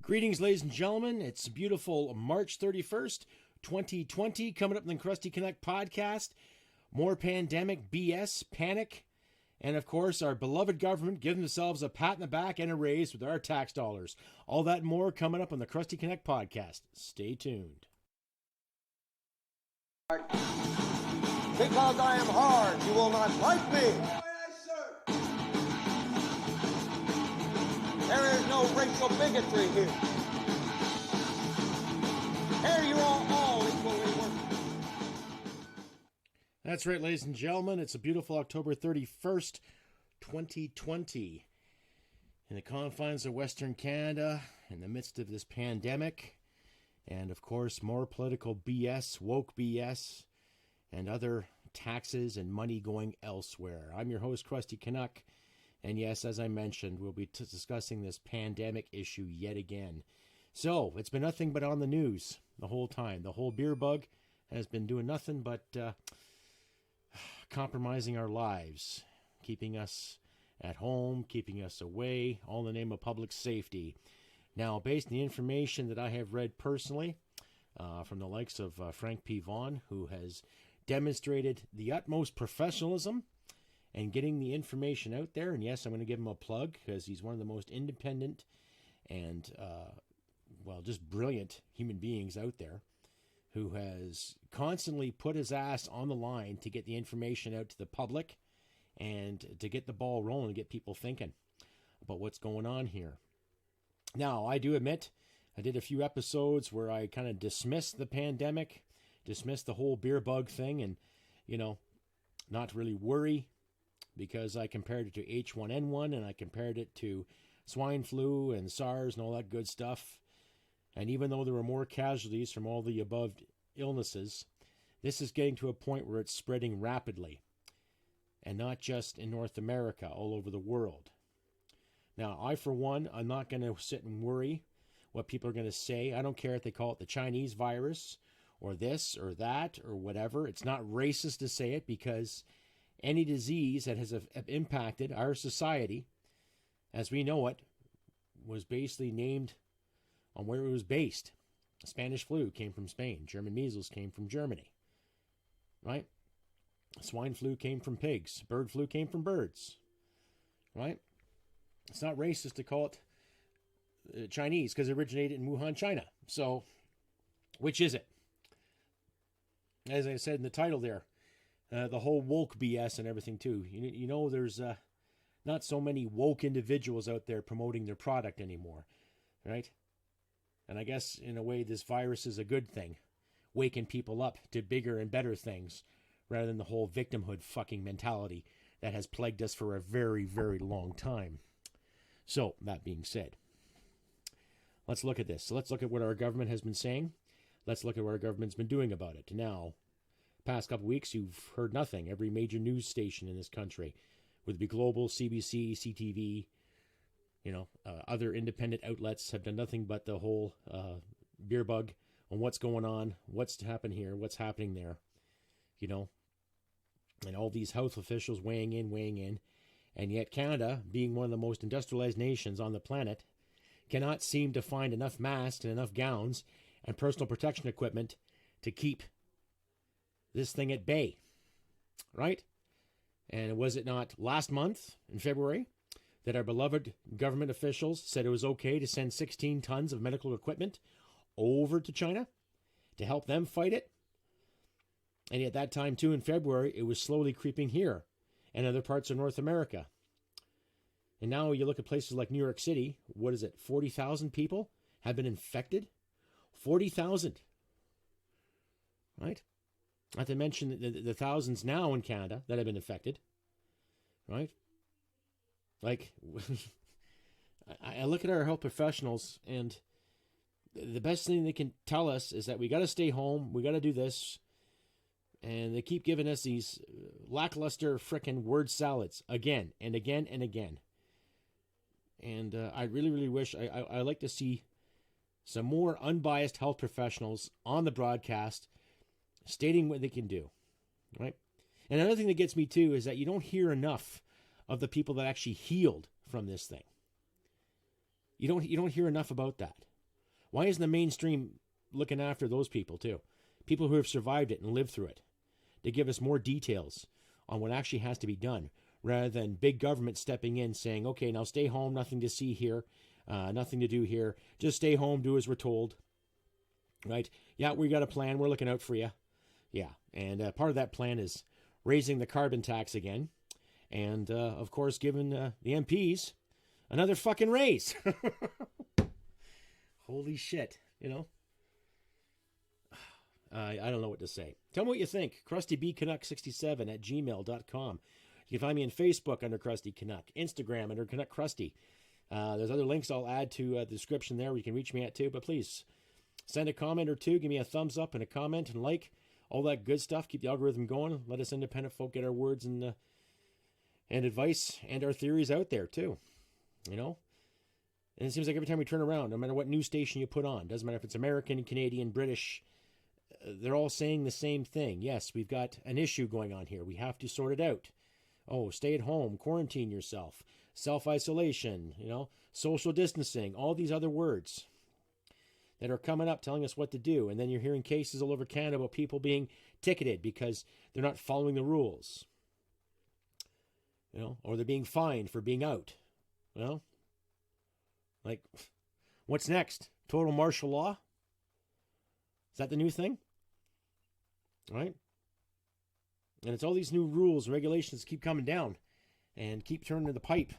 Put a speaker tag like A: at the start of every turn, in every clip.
A: Greetings, ladies and gentlemen. It's beautiful March 31st, 2020. Coming up in the Crusty Canuck Podcast, more pandemic BS, panic, and of course, our beloved government giving themselves a pat in the back and a raise with our tax dollars. All that and more coming up on the Crusty Canuck Podcast. Stay tuned.
B: Because I am hard, you will not like me. There is no racial bigotry here. Here you are all equally worthless.
A: That's right, ladies and gentlemen. It's a beautiful October 31st, 2020. In the confines of Western Canada, in the midst of this pandemic, and of course, more political BS, woke BS, and other taxes and money going elsewhere. I'm your host, Crusty Canuck. And yes, as I mentioned, we'll be discussing this pandemic issue yet again. So, it's been nothing but on the news the whole time. The whole beer bug has been doing nothing but compromising our lives, keeping us at home, keeping us away, all in the name of public safety. Now, based on the information that I have read personally from the likes of Frank P. Vaughan, who has demonstrated the utmost professionalism and getting the information out there. And yes, I'm going to give him a plug because he's one of the most independent and, just brilliant human beings out there who has constantly put his ass on the line to get the information out to the public and to get the ball rolling and get people thinking about what's going on here. Now, I do admit I did a few episodes where I kind of dismissed the pandemic, dismissed the whole beer bug thing and, not really worry, because I compared it to H1N1 and I compared it to swine flu and SARS and all that good stuff. And even though there were more casualties from all the above illnesses, this is getting to a point where it's spreading rapidly. And not just in North America, all over the world. Now, I, for one, I'm not going to sit and worry what people are going to say. I don't care if they call it the Chinese virus or this or that or whatever. It's not racist to say it because any disease that has impacted our society, as we know it, was basically named on where it was based. Spanish flu came from Spain. German measles came from Germany. Right? Swine flu came from pigs. Bird flu came from birds. Right? It's not racist to call it Chinese because it originated in Wuhan, China. So, which is it? As I said in the title there, the whole woke BS and everything too. There's not so many woke individuals out there promoting their product anymore, right? And I guess in a way this virus is a good thing, waking people up to bigger and better things rather than the whole victimhood fucking mentality that has plagued us for a very, very long time. So, that being said, let's look at this. So let's look at what our government has been saying. Let's look at what our government's been doing about it. Now, past couple weeks, you've heard nothing. Every major news station in this country, whether it be Global, CBC, CTV, other independent outlets have done nothing but the whole beer bug on what's going on, what's happened here, what's happening there, and all these health officials weighing in, and yet Canada, being one of the most industrialized nations on the planet, cannot seem to find enough masks and enough gowns and personal protection equipment to keep this thing at bay, right? And was it not last month, in February, that our beloved government officials said it was okay to send 16 tons of medical equipment over to China to help them fight it? And at that time, too, in February, it was slowly creeping here and other parts of North America. And now you look at places like New York City, 40,000 people have been infected? 40,000, right? Not to mention the thousands now in Canada that have been affected, right? Like, I look at our health professionals, and the best thing they can tell us is that we got to stay home, we got to do this, and they keep giving us these lackluster frickin' word salads again and again and again. And I really, really wish I like to see some more unbiased health professionals on the broadcast stating what they can do, right? And another thing that gets me too is that you don't hear enough of the people that actually healed from this thing. You don't hear enough about that. Why isn't the mainstream looking after those people too? People who have survived it and lived through it. They give us more details on what actually has to be done, rather than big government stepping in saying, okay, now stay home, nothing to see here, nothing to do here. Just stay home, do as we're told. Right? Yeah, we got a plan. We're looking out for you. Yeah, and part of that plan is raising the carbon tax again. And, of course, giving the MPs another fucking raise. Holy shit, you know? I don't know what to say. Tell me what you think. CrustyBCanuck67@gmail.com. You can find me on Facebook under Crusty Canuck, Instagram under Canuck Crusty. There's other links I'll add to the description there where you can reach me at too. But please send a comment or two. Give me a thumbs up and a comment and like. All that good stuff. Keep the algorithm going. Let us independent folk get our words and advice and our theories out there too. You know? And it seems like every time we turn around, no matter what news station you put on, doesn't matter if it's American, Canadian, British, they're all saying the same thing. Yes, we've got an issue going on here. We have to sort it out. Oh, stay at home, quarantine yourself, self-isolation, you know, social distancing, all these other words that are coming up telling us what to do. And then you're hearing cases all over Canada about people being ticketed because they're not following the rules. You know, or they're being fined for being out. You know? Like, what's next? Total martial law? Is that the new thing? Right? And it's all these new rules and regulations keep coming down and keep turning to the pipe,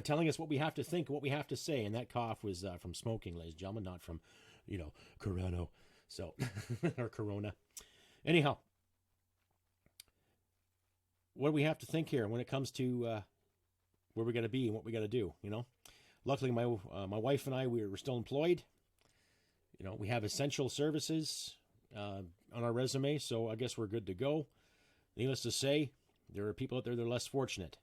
A: telling us what we have to think, what we have to say. And that cough was from smoking, ladies and gentlemen, not from, you know, Corona. So, or Corona. Anyhow, what do we have to think here when it comes to where we're going to be and what we got to do, you know? Luckily, my wife and I, we're still employed. You know, we have essential services on our resume, so I guess we're good to go. Needless to say, there are people out there that are less fortunate.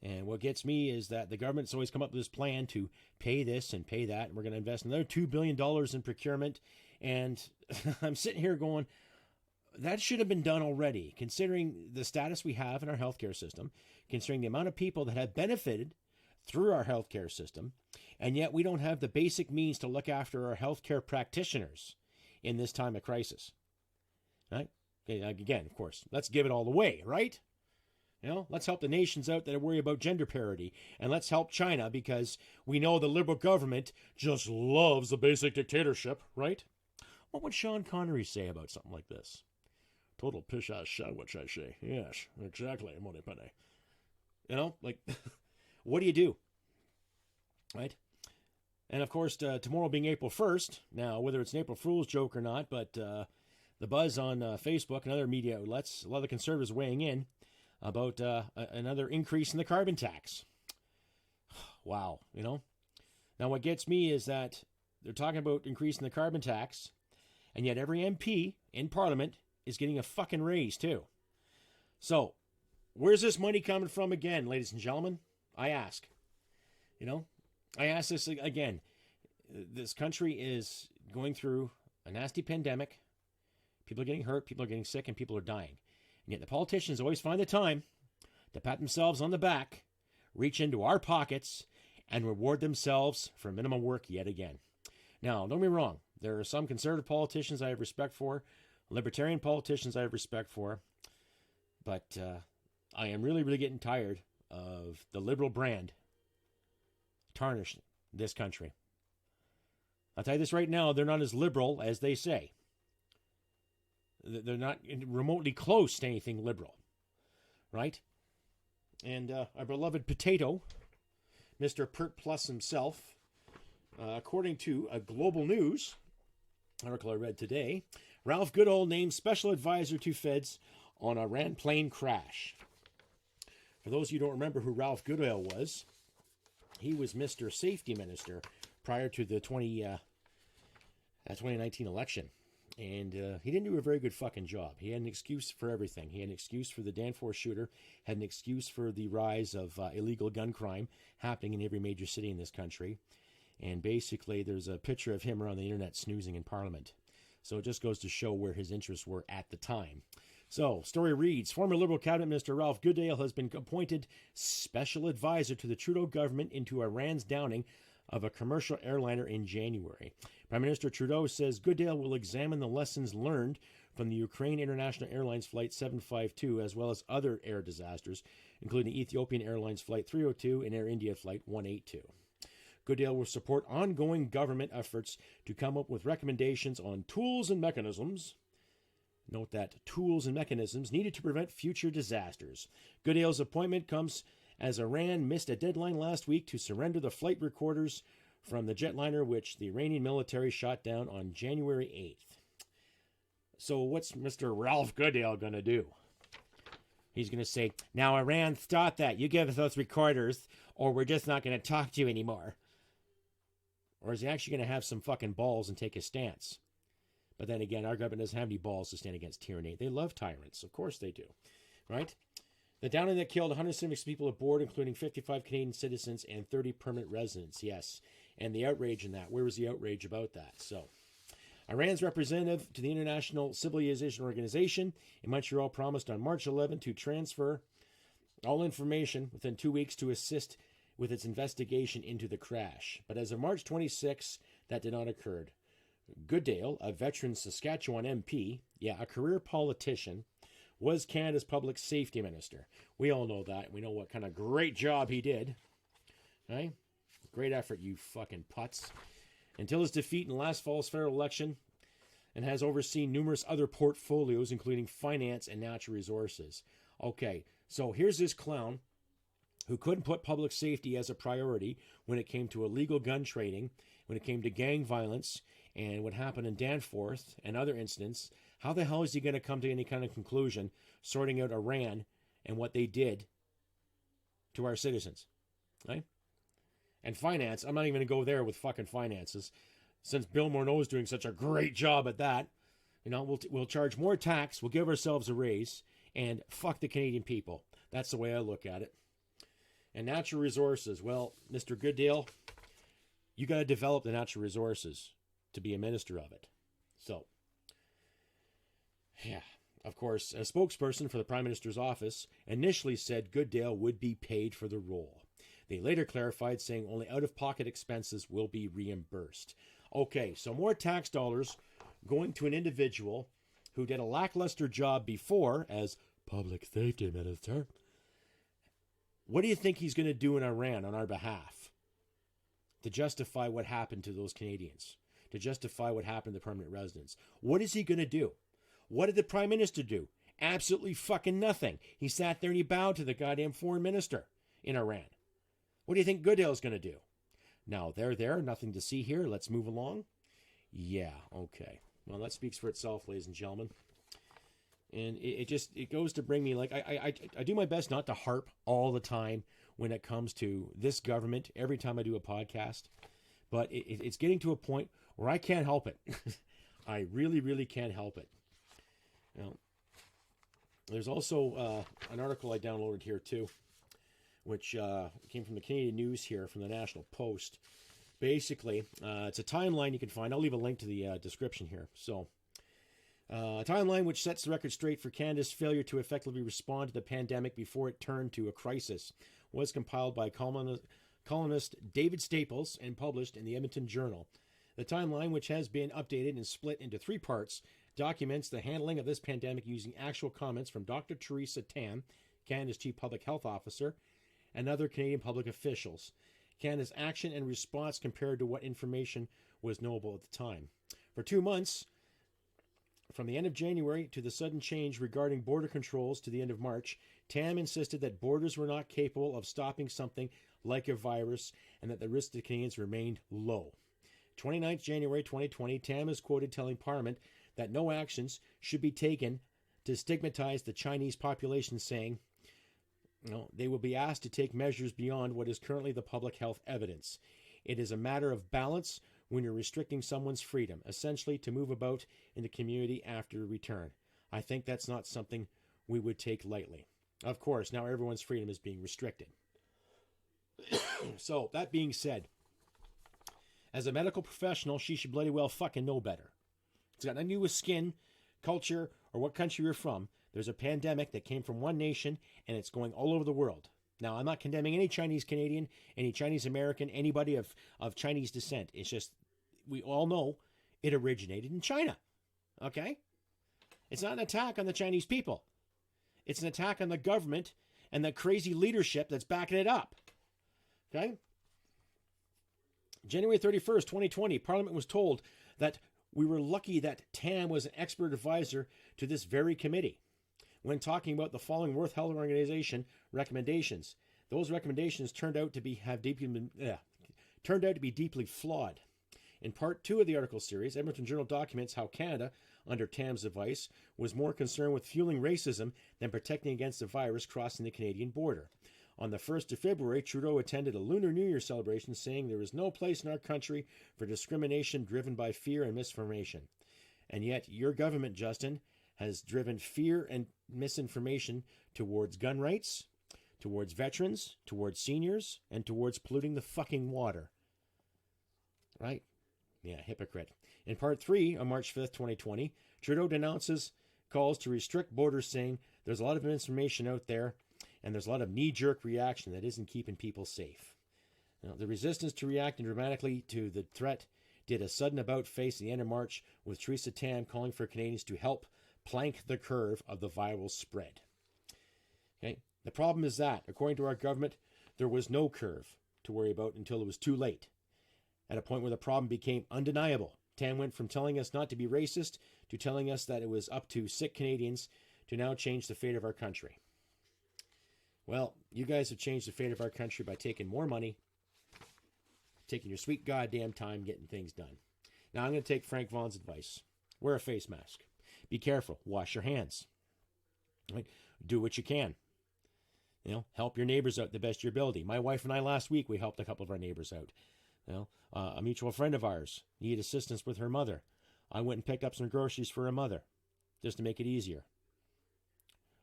A: And what gets me is that the government's always come up with this plan to pay this and pay that, and we're going to invest another $2 billion in procurement. And I'm sitting here going, that should have been done already, considering the status we have in our healthcare system, considering the amount of people that have benefited through our healthcare system, and yet we don't have the basic means to look after our healthcare practitioners in this time of crisis. Right? Okay, again, of course, let's give it all away, right? You know, let's help the nations out that worry about gender parity, and let's help China because we know the liberal government just loves the basic dictatorship, right? What would Sean Connery say about something like this? Total pish-ass shit, which I say. Yes, exactly, money penny. You know, like, what do you do? Right? And of course, tomorrow being April 1st, now, whether it's an April Fool's joke or not, but the buzz on Facebook and other media outlets, a lot of the conservatives weighing in about another increase in the carbon tax. Wow, you know? Now, what gets me is that they're talking about increasing the carbon tax, and yet every MP in Parliament is getting a fucking raise, too. So, where's this money coming from again, ladies and gentlemen? I ask. You know? I ask this again. This country is going through a nasty pandemic. People are getting hurt, people are getting sick, and people are dying. And yet the politicians always find the time to pat themselves on the back, reach into our pockets, and reward themselves for minimum work yet again. Now, don't get me wrong. There are some conservative politicians I have respect for, libertarian politicians I have respect for, but I am really, really getting tired of the liberal brand tarnishing this country. I'll tell you this right now, they're not as liberal as they say. They're not remotely close to anything liberal, right? And our beloved potato, Mr. Pert Plus himself, according to a Global News article I read today, Ralph Goodale named special advisor to feds on Iran plane crash. For those of you who don't remember who Ralph Goodale was, he was Mr. Safety Minister prior to the 2019 election. And he didn't do a very good fucking job. He had an excuse for everything. He had an excuse for the Danforth shooter, had an excuse for the rise of illegal gun crime happening in every major city in this country. And basically, there's a picture of him around the internet snoozing in Parliament. So it just goes to show where his interests were at the time. So, story reads, former Liberal Cabinet Minister Ralph Goodale has been appointed special advisor to the Trudeau government into Iran's downing of a commercial airliner in January. Prime Minister Trudeau says Goodale will examine the lessons learned from the Ukraine International Airlines Flight 752, as well as other air disasters, including Ethiopian Airlines Flight 302 and Air India Flight 182. Goodale will support ongoing government efforts to come up with recommendations on tools and mechanisms. Note that tools and mechanisms needed to prevent future disasters. Goodale's appointment comes as Iran missed a deadline last week to surrender the flight recorders from the jetliner which the Iranian military shot down on January 8th. So what's Mr. Ralph Goodale going to do? He's going to say, now Iran, stop that. You give us those recorders or we're just not going to talk to you anymore. Or is he actually going to have some fucking balls and take a stance? But then again, our government doesn't have any balls to stand against tyranny. They love tyrants. Of course they do. Right? The downing that killed 176 people aboard, including 55 Canadian citizens and 30 permanent residents. Yes. And the outrage in that. Where was the outrage about that? So, Iran's representative to the International Civilization Organization in Montreal promised on March 11 to transfer all information within 2 weeks to assist with its investigation into the crash. But as of March 26, that did not occur. Goodale, a veteran Saskatchewan MP, a career politician, was Canada's public safety minister. We all know that. We know what kind of great job he did. Right? Great effort, you fucking putz. Until his defeat in last fall's federal election, and has overseen numerous other portfolios, including finance and natural resources. Okay, so here's this clown who couldn't put public safety as a priority when it came to illegal gun trading, when it came to gang violence, and what happened in Danforth and other incidents. How the hell is he going to come to any kind of conclusion sorting out Iran and what they did to our citizens? Right? And finance, I'm not even going to go there with fucking finances. Since Bill Morneau's doing such a great job at that, we'll charge more tax, we'll give ourselves a raise, and fuck the Canadian people. That's the way I look at it. And natural resources, well, Mr. Goodale, you got to develop the natural resources to be a minister of it. So, of course, a spokesperson for the Prime Minister's office initially said Goodale would be paid for the role. They later clarified, saying only out-of-pocket expenses will be reimbursed. Okay, so more tax dollars going to an individual who did a lackluster job before as public safety minister. What do you think he's going to do in Iran on our behalf to justify what happened to those Canadians, to justify what happened to the permanent residents? What is he going to do? What did the Prime Minister do? Absolutely fucking nothing. He sat there and he bowed to the goddamn foreign minister in Iran. What do you think Goodale's going to do? Now, they're there. Nothing to see here. Let's move along. Yeah, okay. Well, that speaks for itself, ladies and gentlemen. And it goes to bring me, like, I do my best not to harp all the time when it comes to this government every time I do a podcast. But it's getting to a point where I can't help it. I really, really can't help it. There's also an article I downloaded here, too, which came from the Canadian News here, from the National Post. Basically, it's a timeline you can find. I'll leave a link to the description here. So, a timeline which sets the record straight for Canada's failure to effectively respond to the pandemic before it turned to a crisis was compiled by columnist David Staples and published in the Edmonton Journal. The timeline, which has been updated and split into 3 parts, documents the handling of this pandemic using actual comments from Dr. Theresa Tam, Canada's Chief Public Health Officer, and other Canadian public officials. Canada's action and response compared to what information was knowable at the time. For 2 months, from the end of January to the sudden change regarding border controls to the end of March, Tam insisted that borders were not capable of stopping something like a virus and that the risk to Canadians remained low. 29th January 2020, Tam is quoted telling Parliament that no actions should be taken to stigmatize the Chinese population, saying, they will be asked to take measures beyond what is currently the public health evidence. It is a matter of balance when you're restricting someone's freedom, essentially to move about in the community after return. I think that's not something we would take lightly. Of course, now everyone's freedom is being restricted. So, that being said, as a medical professional, she should bloody well fucking know better. It's got nothing to do with skin, culture, or what country you're from. There's a pandemic that came from one nation, and it's going all over the world. Now, I'm not condemning any Chinese Canadian, any Chinese American, anybody of Chinese descent. It's just, we all know it originated in China. Okay? It's not an attack on the Chinese people. It's an attack on the government and the crazy leadership that's backing it up. Okay? January 31st, 2020, Parliament was told that we were lucky that Tam was an expert advisor to this very committee when talking about the following World Health Organization recommendations. Those recommendations turned out to be deeply flawed. In part 2 of the article series, Edmonton Journal documents how Canada, under Tam's advice, was more concerned with fueling racism than protecting against the virus crossing the Canadian border. On the 1st of February, Trudeau attended a Lunar New Year celebration saying there is no place in our country for discrimination driven by fear and misinformation. And yet, your government, Justin, has driven fear and misinformation towards gun rights, towards veterans, towards seniors, and towards polluting the fucking water. Right? Yeah, hypocrite. In part 3, on March 5th, 2020, Trudeau denounces calls to restrict borders, saying there's a lot of misinformation out there and there's a lot of knee-jerk reaction that isn't keeping people safe. Now, the resistance to reacting dramatically to the threat did a sudden about-face at the end of March with Theresa Tam calling for Canadians to help plank the curve of the viral spread. Okay? The problem is that, according to our government, there was no curve to worry about until it was too late. At a point where the problem became undeniable, Tam went from telling us not to be racist to telling us that it was up to sick Canadians to now change the fate of our country. Well, you guys have changed the fate of our country by taking more money, taking your sweet goddamn time getting things done. Now I'm going to take Frank Vaughan's advice. Wear a face mask. Be careful. Wash your hands. Right? Do what you can. Help your neighbors out the best of your ability. My wife and I last week, we helped a couple of our neighbors out. A mutual friend of ours needed assistance with her mother. I went and picked up some groceries for her mother just to make it easier.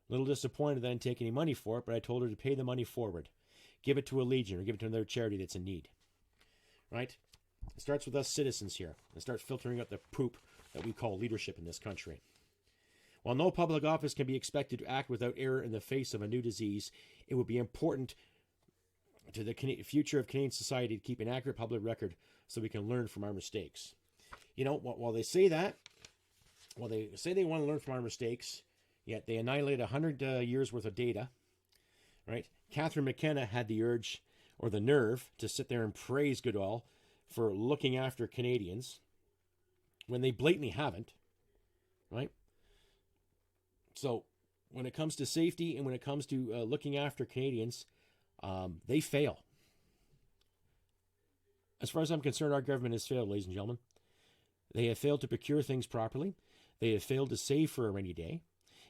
A: A little disappointed that I didn't take any money for it, but I told her to pay the money forward. Give it to a Legion or give it to another charity that's in need. Right? It starts with us citizens here. And starts filtering out the poop that we call leadership in this country. While no public office can be expected to act without error in the face of a new disease, it would be important to the future of Canadian society to keep an accurate public record so we can learn from our mistakes. While they say that, while they say they want to learn from our mistakes, yet they annihilate 100 years worth of data, right? Catherine McKenna had the urge or the nerve to sit there and praise Goodale for looking after Canadians when they blatantly haven't, right? So when it comes to safety and when it comes to looking after Canadians, they fail. As far as I'm concerned, our government has failed, ladies and gentlemen. They have failed to procure things properly. They have failed to save for a rainy day.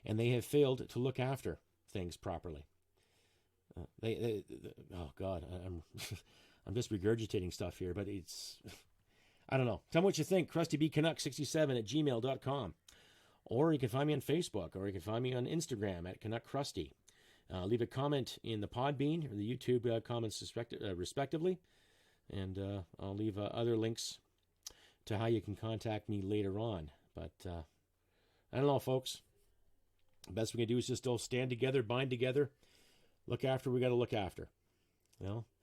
A: And they have failed to look after things properly. Oh, God, I'm just regurgitating stuff here, but it's, I don't know. Tell me what you think. CrustyBCanuck67@gmail.com. Or you can find me on Facebook, or you can find me on Instagram at Canuck Crusty. Leave a comment in the Podbean or the YouTube comments respectively. And I'll leave other links to how you can contact me later on. But I don't know, folks. The best we can do is just still stand together, bind together, look after what we got to look after.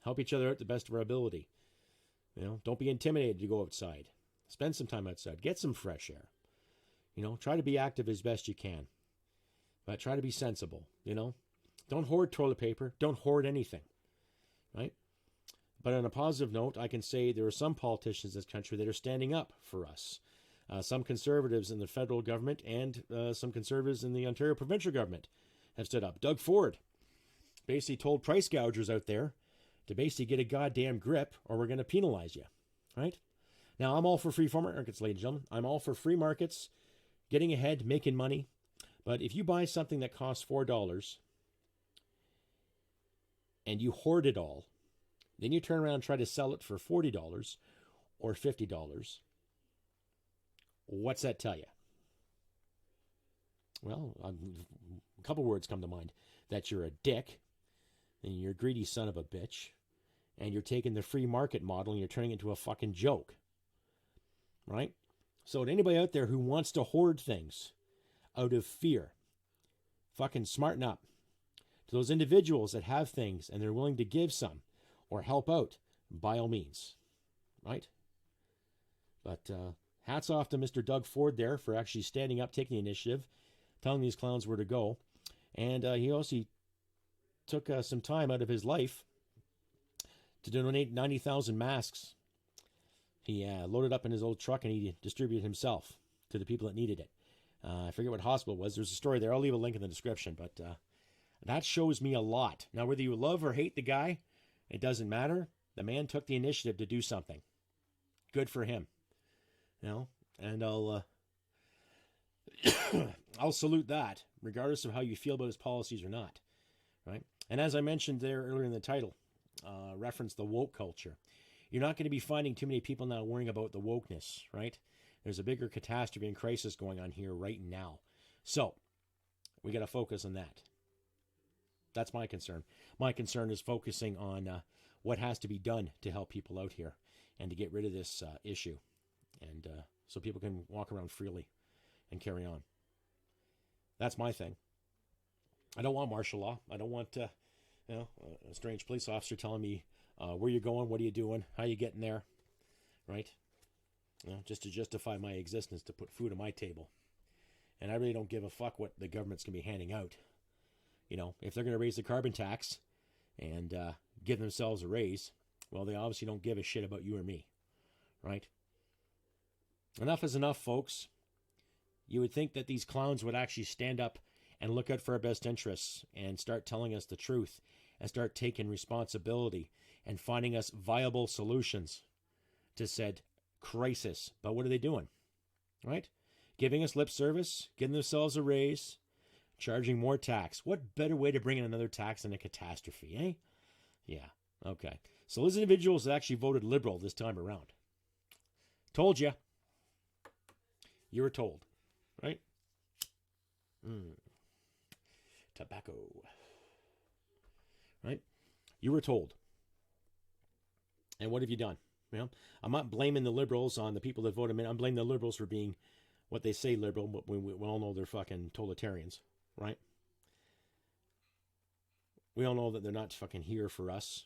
A: Help each other out the best of our ability. Don't be intimidated to go outside. Spend some time outside. Get some fresh air. Try to be active as best you can. But try to be sensible, Don't hoard toilet paper. Don't hoard anything, right? But on a positive note, I can say there are some politicians in this country that are standing up for us. Some conservatives in the federal government and some conservatives in the Ontario provincial government have stood up. Doug Ford basically told price gougers out there to basically get a goddamn grip or we're going to penalize you, right? Now, I'm all for free markets, ladies and gentlemen. I'm all for free markets, getting ahead, making money. But if you buy something that costs $4 and you hoard it all, then you turn around and try to sell it for $40 or $50, what's that tell you? Well, a couple words come to mind. That you're a dick, and you're a greedy son of a bitch, and you're taking the free market model and you're turning it into a fucking joke. Right? So to anybody out there who wants to hoard things out of fear, fucking smarten up. To those individuals that have things and they're willing to give some or help out, by all means, right? But hats off to Mr. Doug Ford there for actually standing up, taking the initiative, telling these clowns where to go. And he also took some time out of his life to donate 90,000 masks. He loaded up in his old truck and he distributed himself to the people that needed it. I forget what hospital it was. There's a story there. I'll leave a link in the description. But that shows me a lot. Now, whether you love or hate the guy, it doesn't matter. The man took the initiative to do something. Good for him. You know, and I'll salute that, regardless of how you feel about his policies or not. Right? And as I mentioned there earlier in the title, reference the woke culture. You're not going to be finding too many people now worrying about the wokeness, right? There's a bigger catastrophe and crisis going on here right now. So, we got to focus on that. That's my concern. My concern is focusing on what has to be done to help people out here and to get rid of this issue. And so people can walk around freely and carry on. That's my thing. I don't want martial law. I don't want a strange police officer telling me where you're going, what are you doing, how you getting there, right? You know, just to justify my existence, to put food on my table. And I really don't give a fuck what the government's going to be handing out. You know, if they're going to raise the carbon tax and give themselves a raise, well, they obviously don't give a shit about you or me, right? Enough is enough, folks. You would think that these clowns would actually stand up and look out for our best interests and start telling us the truth and start taking responsibility and finding us viable solutions to said crisis. But what are they doing? Right? Giving us lip service, giving themselves a raise, charging more tax. What better way to bring in another tax than a catastrophe, eh? Yeah, okay. So those individuals that actually voted Liberal this time around. Told you. You were told, right? Tobacco. Right? You were told. And what have you done? You know, I'm not blaming the Liberals on the people that voted them in. I'm blaming the Liberals for being what they say liberal, but we all know they're fucking totalitarians, right? We all know that they're not fucking here for us.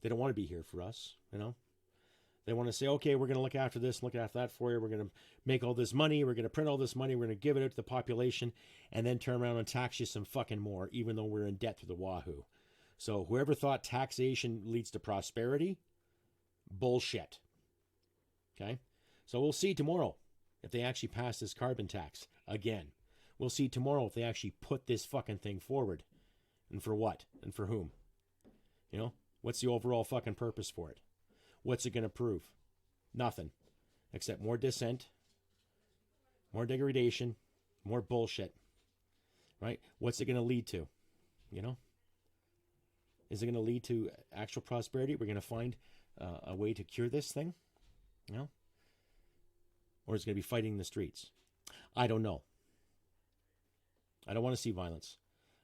A: They don't want to be here for us, you know? They want to say, okay, we're going to look after this, look after that for you. We're going to make all this money. We're going to print all this money. We're going to give it out to the population and then turn around and tax you some fucking more, even though we're in debt to the wahoo. So whoever thought taxation leads to prosperity, bullshit. Okay? So we'll see tomorrow if they actually pass this carbon tax again. We'll see tomorrow if they actually put this fucking thing forward. And for what? And for whom? You know? What's the overall fucking purpose for it? What's it going to prove? Nothing. Except more dissent, more degradation, more bullshit. Right? What's it going to lead to? You know? Is it going to lead to actual prosperity? We're going to find a way to cure this thing? You know? Or is it going to be fighting in the streets? I don't know. I don't want to see violence.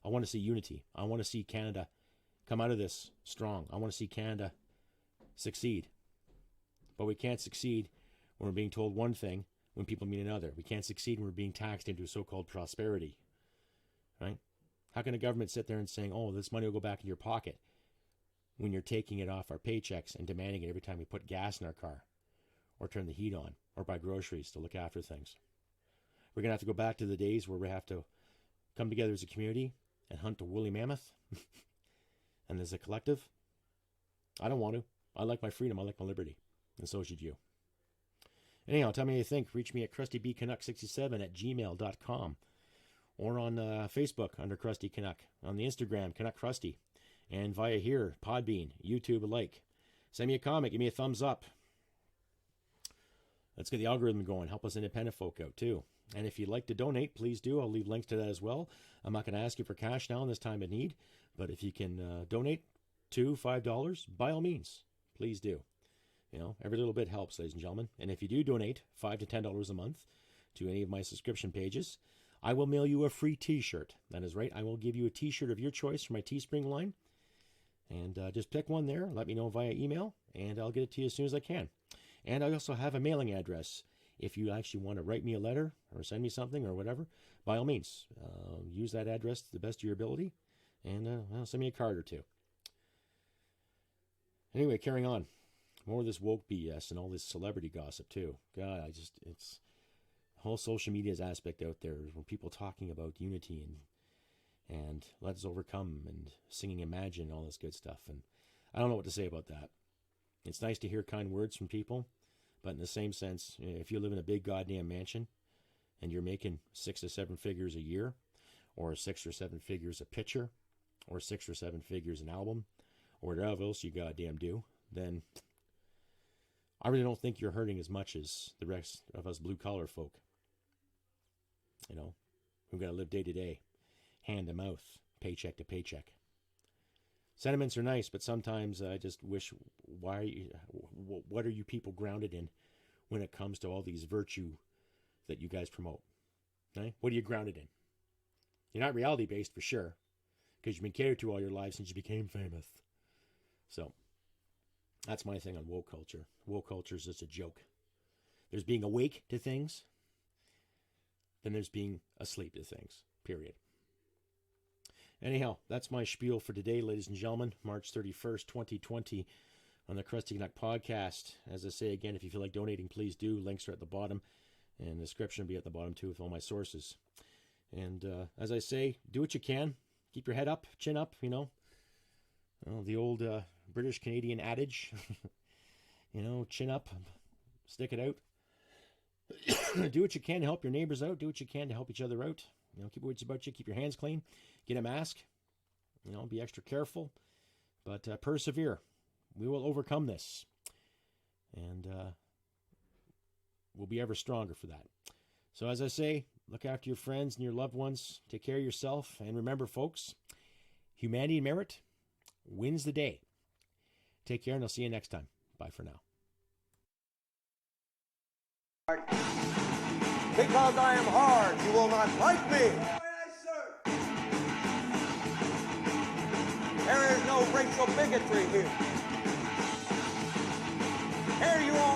A: I want to see unity. I want to see Canada come out of this strong. I want to see Canada succeed. But we can't succeed when we're being told one thing when people mean another. We can't succeed when we're being taxed into so-called prosperity. Right? How can a government sit there and saying, oh, this money will go back in your pocket when you're taking it off our paychecks and demanding it every time we put gas in our car or turn the heat on or buy groceries to look after things? We're going to have to go back to the days where we have to come together as a community and hunt a woolly mammoth and as a collective. I don't want to. I like my freedom. I like my liberty. And so should you. Anyhow, tell me what you think. Reach me at crustybcanuck67@gmail.com or on Facebook under Crusty Canuck, on the Instagram, Canuck Crusty, and via here, Podbean, YouTube alike. Send me a comment. Give me a thumbs up. Let's get the algorithm going. Help us independent folk out too. And if you'd like to donate, please do. I'll leave links to that as well. I'm not going to ask you for cash now in this time of need, but if you can donate $2, $5, by all means, please do. You know, every little bit helps, ladies and gentlemen. And if you do donate $5 to $10 a month to any of my subscription pages, I will mail you a free t-shirt. That is right. I will give you a t-shirt of your choice from my Teespring line. And just pick one there. Let me know via email, and I'll get it to you as soon as I can. And I also have a mailing address. If you actually want to write me a letter or send me something or whatever, by all means, use that address to the best of your ability. And send me a card or two. Anyway, carrying on. More of this woke BS and all this celebrity gossip too. God, it's the whole social media's aspect out there when people talking about unity and let's overcome and singing Imagine and all this good stuff. And I don't know what to say about that. It's nice to hear kind words from people, but in the same sense, if you live in a big goddamn mansion and you're making 6 or 7 figures a year, or 6 or 7 figures a picture, or 6 or 7 figures an album, or whatever else you goddamn do, then I really don't think you're hurting as much as the rest of us blue-collar folk. You know, who've got to live day to day, hand to mouth, paycheck to paycheck. Sentiments are nice, but sometimes I just wish, what are you people grounded in when it comes to all these virtue that you guys promote? Okay? What are you grounded in? You're not reality-based for sure, because you've been catered to all your life since you became famous. So, that's my thing on woke culture. Woke culture is just a joke. There's being awake to things, then there's being asleep to things, period. Anyhow, that's my spiel for today, ladies and gentlemen. March 31st, 2020, on the Crusty Canuck Podcast. As I say again, if you feel like donating, please do. Links are at the bottom, and the description will be at the bottom too with all my sources. And as I say, do what you can. Keep your head up, chin up, you know. Well, the old British-Canadian adage, you know, chin up, stick it out. Do what you can to help your neighbors out. Do what you can to help each other out. You know, keep words about you. Keep your hands clean. Get a mask. You know, be extra careful. But persevere. We will overcome this. And we'll be ever stronger for that. So as I say, look after your friends and your loved ones. Take care of yourself. And remember, folks, humanity and merit wins the day. Take care, and I'll see you next time. Bye for now.
B: Because I am hard, you will not like me. There is no racial bigotry here. Here you are.